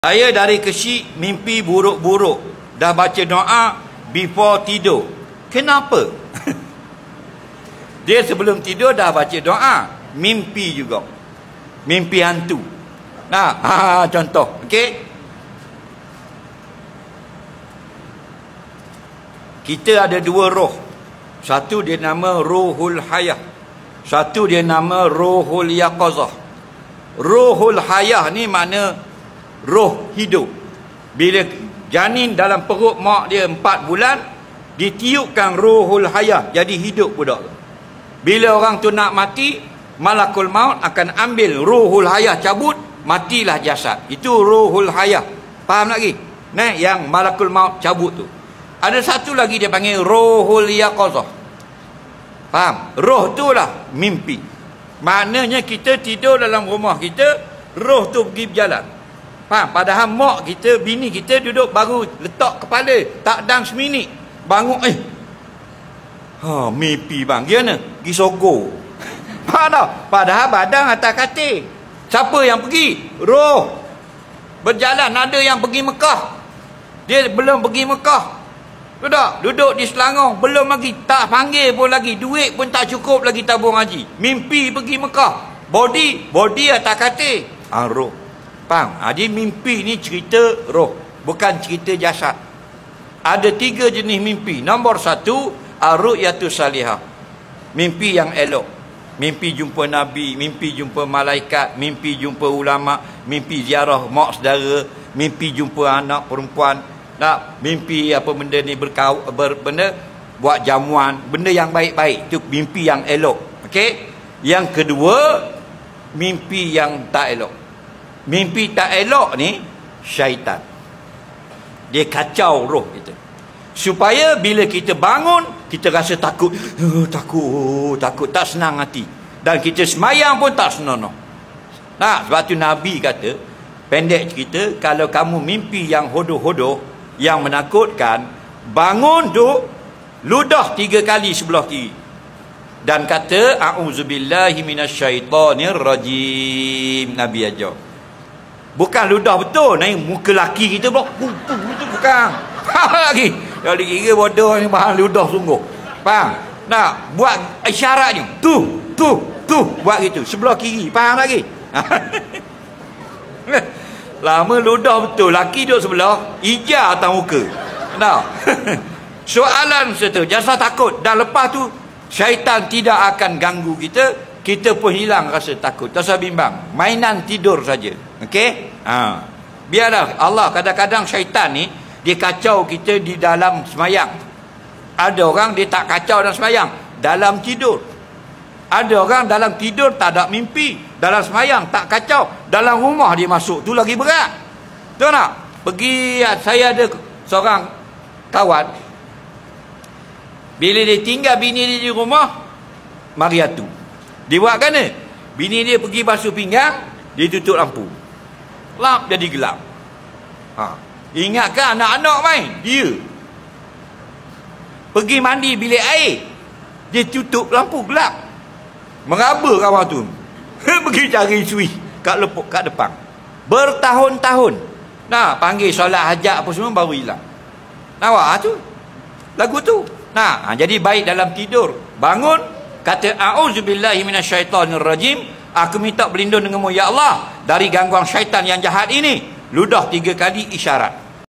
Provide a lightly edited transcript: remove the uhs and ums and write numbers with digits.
Saya dari kecil mimpi buruk-buruk. Dah baca doa before tidur. Kenapa? Dia sebelum tidur dah baca doa. Mimpi juga. Mimpi hantu. Nah, contoh. Okey. Kita ada dua roh. Satu dia nama Ruhul Hayah. Satu dia nama Ruhul Yaqazah. Ruhul Hayah ni makna roh hidup. Bila janin dalam perut mak dia 4 bulan, ditiupkan Ruhul Hayah, jadi hidup budak. Bila orang tu nak mati, Malakul Maut akan ambil Ruhul Hayah, cabut, matilah jasad. Itu Ruhul Hayah. Faham lagi? Nah, yang Malakul Maut cabut tu. Ada satu lagi dia panggil Ruhul Yaqazah. Faham? Roh tu lah mimpi. Maknanya kita tidur dalam rumah kita, roh tu pergi berjalan. Faham? Padahal mak kita, bini kita duduk baru letak kepala, tak dan seminit. Bangun, mimpi bang. Gimana? Pergi sogo. Faham tak? Padahal badan atas katil. Siapa yang pergi? Roh. Berjalan. Ada yang pergi Mekah. Dia belum pergi Mekah. Duduk di Selangor. Belum lagi. Tak panggil pun lagi. Duit pun tak cukup lagi tabung haji. Mimpi pergi Mekah. Body atas katil. Roh. Faham? Jadi mimpi ni cerita roh, bukan cerita jasad. Ada 3 jenis mimpi. Nombor 1, ar-ru'yatus salihah. Mimpi yang elok. Mimpi jumpa Nabi, mimpi jumpa malaikat, mimpi jumpa ulama, mimpi ziarah mak saudara, mimpi jumpa anak perempuan. Tak, mimpi apa benda ni benda buat jamuan, benda yang baik-baik. Itu mimpi yang elok. Okey? Yang kedua, mimpi yang tak elok. Mimpi tak elok ni syaitan. Dia kacau roh kita. Supaya bila kita bangun, kita rasa takut. Takut. Tak senang hati. Dan kita semayang pun tak senonoh. Nah, sebab tu Nabi kata, pendek cerita, kalau kamu mimpi yang hodoh-hodoh, yang menakutkan, bangun tu, ludah 3 kali sebelah kiri. Dan kata, a'udzubillahi minasyaitonir rajim. Nabi ajar. Bukan ludah betul, naik muka laki kita pula. Itu bukan. Lagi. Kalau dikira bodoh ni bahan ludah sungguh. Faham? Nak buat isyarat ni. Tu. Buat gitu. Sebelah kiri. Faham lagi? Lama ludah betul. Laki duduk sebelah. Ija atas muka. Nah. Soalan seterusnya. Jangan takut. Dan lepas tu, syaitan tidak akan ganggu kita. Kita pun hilang rasa takut. Tak usah bimbang. Mainan tidur saja. Okey? Biarlah Allah, kadang-kadang syaitan ni dia kacau kita di dalam semayang. Ada orang dia tak kacau dalam semayang, dalam tidur. Ada orang dalam tidur tak ada mimpi, dalam semayang tak kacau, dalam rumah dia masuk. Tu lagi berat. Tahu tak? Saya ada seorang kawan, bila dia tinggal bini dia di rumah, Mariatu. Dia buat kan ni? Bini dia pergi basuh pinggang, dia tutup lampu. Lap jadi gelap. Ingatkan anak-anak main? Dia pergi mandi bilik air, dia tutup lampu, gelap. Meraba kawan tu. Pergi cari suis kat depan. Bertahun-tahun. Nah, panggil solat hajat apa semua baru hilang. Nampak tu? Lagu tu. Nah, jadi baik dalam tidur. Bangun, kata a'udzubillahi minasyaitonirrajim. Aku minta berlindung denganmu ya Allah dari gangguan syaitan yang jahat ini. Ludah 3 kali isyarat.